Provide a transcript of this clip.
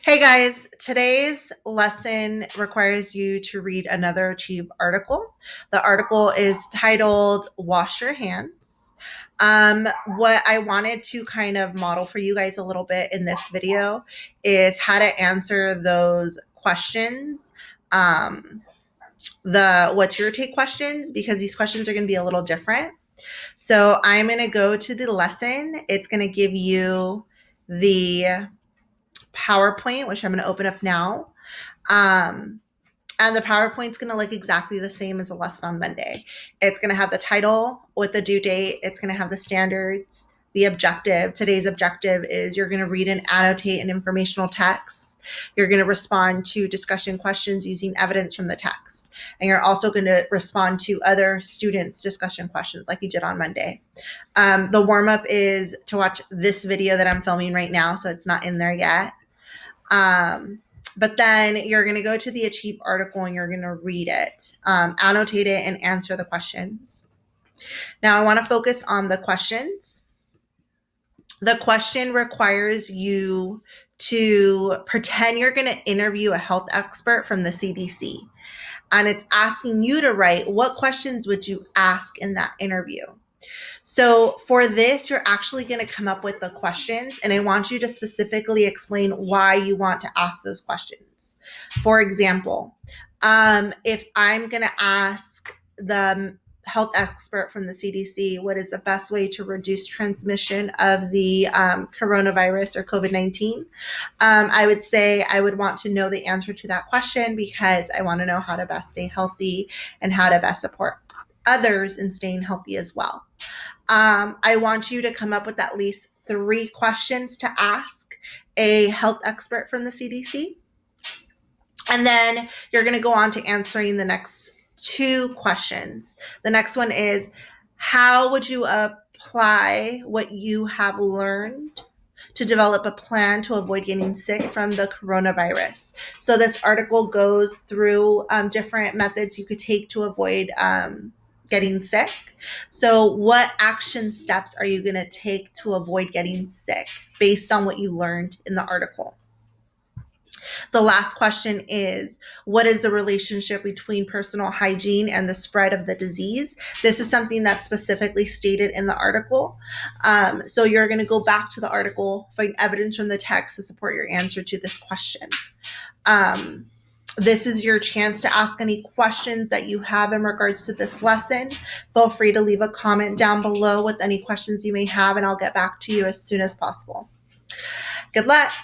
Hey guys, today's lesson requires you to read another Achieve article. The article is titled Wash Your Hands. What I wanted to kind of model for you guys a little bit in this video is how to answer those questions. The what's your take questions, because these questions are going to be a little different. So I'm going to go to the lesson. It's going to give you the PowerPoint, which I'm going to open up now. Um, and the PowerPoint's going to look exactly the same as the lesson on Monday. It's going to have the title with the due date. It's going to have the standards, the objective. Today's objective is you're going to read and annotate an informational text. You're going to respond to discussion questions using evidence from the text. And you're also going to respond to other students' discussion questions like you did on Monday. The warm-up is to watch this video that I'm filming right now, so it's not in there yet. But then you're going to go to the Achieve article and you're going to read it, annotate it, and answer the questions. Now, I want to focus on the questions. The question requires you to pretend you're going to interview a health expert from the CDC. And it's asking you to write, what questions would you ask in that interview? So for this, you're actually going to come up with the questions, and I want you to specifically explain why you want to ask those questions. For example, if I'm going to ask the health expert from the CDC, what is the best way to reduce transmission of the coronavirus or COVID-19? I would say I would want to know the answer to that question because I want to know how to best stay healthy and how to best support others in staying healthy as well. I want you to come up with at least 3 questions to ask a health expert from the CDC. And then you're going to go on to answering the next 2 questions. The next one is, how would you apply what you have learned to develop a plan to avoid getting sick from the coronavirus? So this article goes through different methods you could take to avoid getting sick. So what action steps are you going to take to avoid getting sick based on what you learned in the article? The last question is, what is the relationship between personal hygiene and the spread of the disease? This is something that's specifically stated in the article. So you're going to go back to the article, find evidence from the text to support your answer to this question. This is your chance to ask any questions that you have in regards to this lesson. Feel free to leave a comment down below with any questions you may have, and I'll get back to you as soon as possible. Good luck.